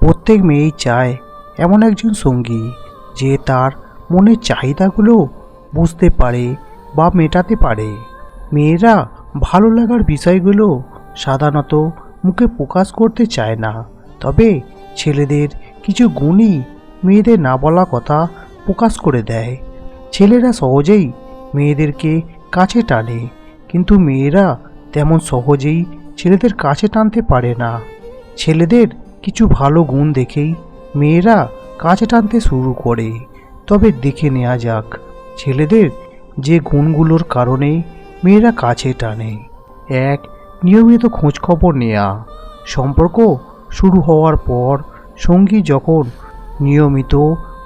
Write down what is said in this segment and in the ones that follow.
প্রত্যেক মেয়েই চায় এমন একজন সঙ্গী যে তার মনের চাহিদাগুলো বুঝতে পারে বা মেটাতে পারে। মেয়েরা ভালো লাগার বিষয়গুলো সাধারণত মুখে প্রকাশ করতে চায় না, তবে ছেলেদের কিছু গুণই মেয়েদের না বলা কথা প্রকাশ করে দেয়। ছেলেরা সহজেই মেয়েদেরকে কাছে টানে, কিন্তু মেয়েরা তেমন সহজেই ছেলেদের কাছে টানতে পারে না। ছেলেদের কিছু ভালো গুণ দেখেই মেয়েরা কাছে টানতে শুরু করে। তবে দেখে নেওয়া যাক ছেলেদের যে গুণগুলোর কারণে মেয়েরা কাছে টানে। 1. নিয়মিত খোঁজখবর নেওয়া। সম্পর্ক শুরু হওয়ার পর সঙ্গী যখন নিয়মিত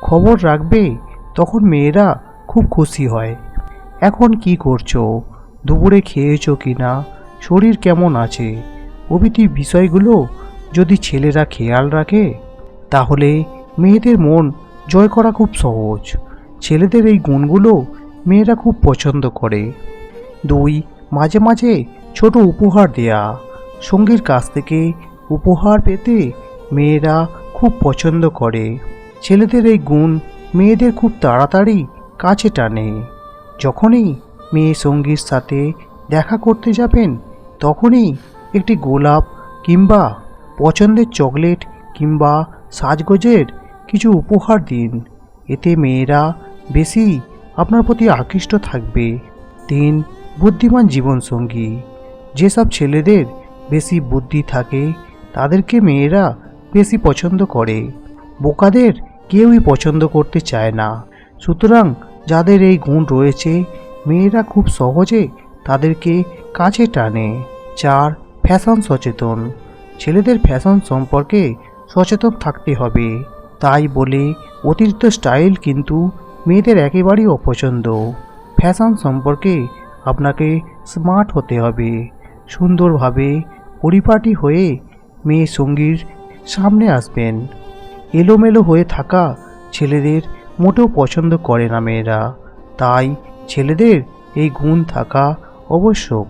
খবর রাখবে তখন মেয়েরা খুব খুশি হয়। এখন কি করছো, দুপুরে খেয়েছো কিনা, শরীর কেমন আছে প্রভৃতি বিষয়গুলো যদি ছেলেরা খেয়াল রাখে তাহলে মেয়েদের মন জয় করা খুব সহজ। ছেলেদের এই গুণগুলো মেয়েরা খুব পছন্দ করে। 2. মাঝে মাঝে ছোট উপহার দেয়া। সঙ্গীর কাছ থেকে উপহার পেতে মেয়েরা খুব পছন্দ করে। ছেলেদের এই গুণ মেয়েদের খুব তাড়াতাড়ি কাছে টানে। যখনই মেয়ে সঙ্গীর সাথে দেখা করতে যাবেন তখনই একটি গোলাপ কিংবা পছন্দের চকলেট কিংবা সাজগোজের কিছু উপহার দিন। এতে মেয়েরা বেশি আপনার প্রতি আকৃষ্ট থাকবে। 3. বুদ্ধিমান জীবনসঙ্গী। যেসব ছেলেদের বেশি বুদ্ধি থাকে তাদেরকে মেয়েরা বেশি পছন্দ করে। বোকাদের কেউই পছন্দ করতে চায় না। সুতরাং যাদের এই গুণ রয়েছে মেয়েরা খুব সহজে তাদেরকে কাছে টানে। 4. ফ্যাশন সচেতন। ছেলেদের ফ্যাশন সম্পর্কে সচেতন থাকতে হবে। তাই বলে অতিরিক্ত স্টাইল কিন্তু মেয়েদের একেবারেই অপছন্দ। ফ্যাশন সম্পর্কে আপনাকে স্মার্ট হতে হবে। সুন্দরভাবে পরিপাটি হয়ে মেয়ে সঙ্গীর সামনে আসবেন। এলোমেলো হয়ে থাকা ছেলেদের মোটেও পছন্দ করে না মেয়েরা, তাই ছেলেদের এই গুণ থাকা আবশ্যক।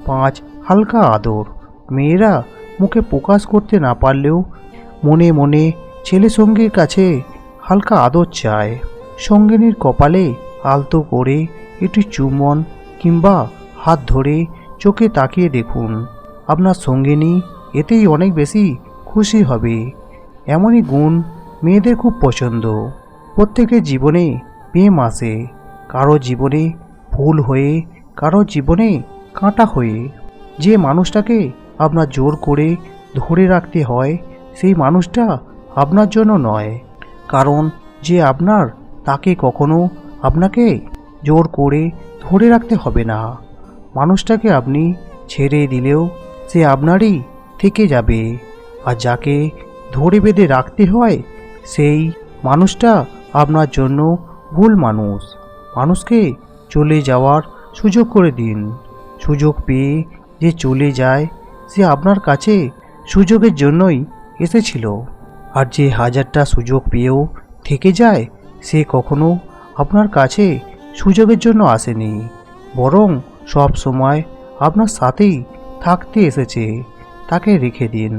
5. হালকা আদর। মেয়েরা মুখে প্রকাশ করতে না পারলেও মনে মনে ছেলে সঙ্গীর কাছে হালকা আদর চায়। সঙ্গিনীর কপালে আলতো করে একটি চুম্বন কিংবা হাত ধরে চোখে তাকিয়ে দেখুন। আপনার সঙ্গিনী এতেই অনেক বেশি খুশি হবে। এমনই গুণ মেয়েদের খুব পছন্দ। প্রত্যেকের জীবনে প্রেম আসে, কারো জীবনে ফুল হয়ে, কারো জীবনে কাঁটা হয়ে। যে মানুষটাকে আপনার জোর করে ধরে রাখতে হয় সেই মানুষটা আপনার জন্য নয়, কারণ যে আপনার তাকে কখনো আপনাকে জোর করে ধরে রাখতে হবে না। মানুষটাকে আপনি ছেড়ে দিলেও সে আপনারই থেকে যাবে, আর যাকে ধরে বেঁধে রাখতে হয় সেই মানুষটা আপনার জন্য ভুল মানুষ। মানুষকে চলে যাওয়ার সুযোগ করে দিন। সুযোগ পেয়ে যে চলে যায় সে আপনার কাছে সুযোগের জন্যই এসেছিল, আর যে হাজারটা সুযোগ পেয়েও থেকে যায় সে কখনো আপনার কাছে সুযোগের জন্য আসেনি, বরং সব সময় আপনার সাথেই থাকতে এসেছে। তাকে রেখে দিন।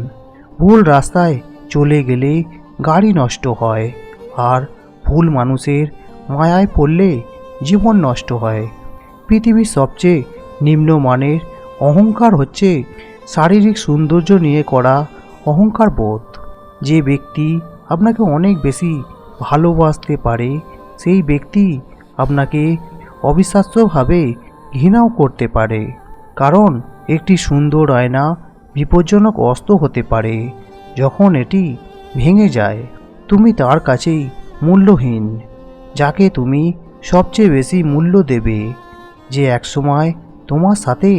ভুল রাস্তায় চলে গেলে গাড়ি নষ্ট হয়, আর ভুল মানুষের মায়ায় পড়লে জীবন নষ্ট হয়। পৃথিবীর সবচেয়ে নিম্নমানের অহংকার হচ্ছে শারীরিক সৌন্দর্য নিয়ে করা অহংকার বোধ। যে ব্যক্তি আপনাকে অনেক বেশি ভালোবাসতে পারে সেই ব্যক্তি আপনাকে অবিশ্বাস্যভাবে ঘৃণাও করতে পারে, কারণ একটি সুন্দর আয়না বিপজ্জনক অস্ত্র হতে পারে। যখন এটি ভেঙে যায় তুমি তার কাছেই মূল্যহীন। যাকে তুমি সবচেয়ে বেশি মূল্য দেবে, যে একসময় তোমার সাথে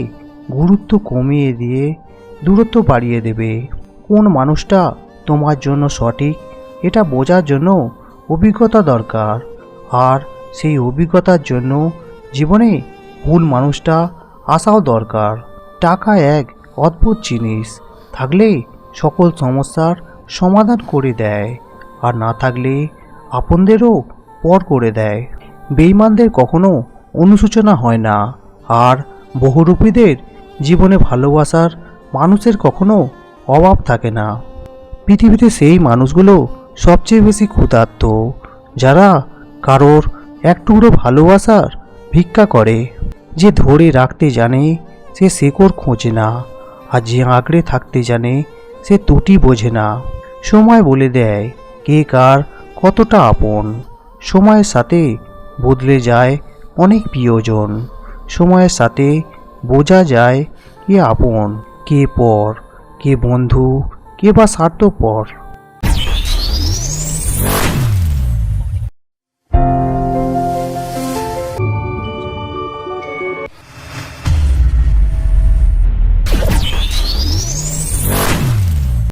গুরুত্ব কমিয়ে দিয়ে দূরত্ব বাড়িয়ে দেবে। কোন মানুষটা তোমার জন্য সঠিক এটা বোঝার জন্য অভিজ্ঞতা দরকার, আর সেই অভিজ্ঞতার জন্য জীবনে ভুল মানুষটা আসাও দরকার। টাকা এক অদ্ভুত জিনিস, থাকলে সকল সমস্যার সমাধান করে দেয়, আর না থাকলে আপনদেরও পর করে দেয়। বেঈমানদের কখনো অনুশোচনা হয় না, আর বহুরূপীদের জীবনে ভালোবাসার মানুষের কখনো অভাব থাকে না। পৃথিবীতে সেই মানুষগুলো সবচেয়ে বেশি ক্ষুধার্ত, যারা কারোর এক টুকরো ভালোবাসার ভিক্ষা করে। যে ধরে রাখতে জানে সে শেকড় খোঁজে না, আর যে আঁকড়ে থাকতে জানে সে ত্রুটি বোঝে না। সময় বলে দেয় কে কার কতটা আপন। সময়ের সাথে বদলে যায় অনেক প্রিয়জন। সময়ের সাথে বোঝা যায় কে আপন, কে পর, কে বন্ধু, কে বা স্বার্থপর।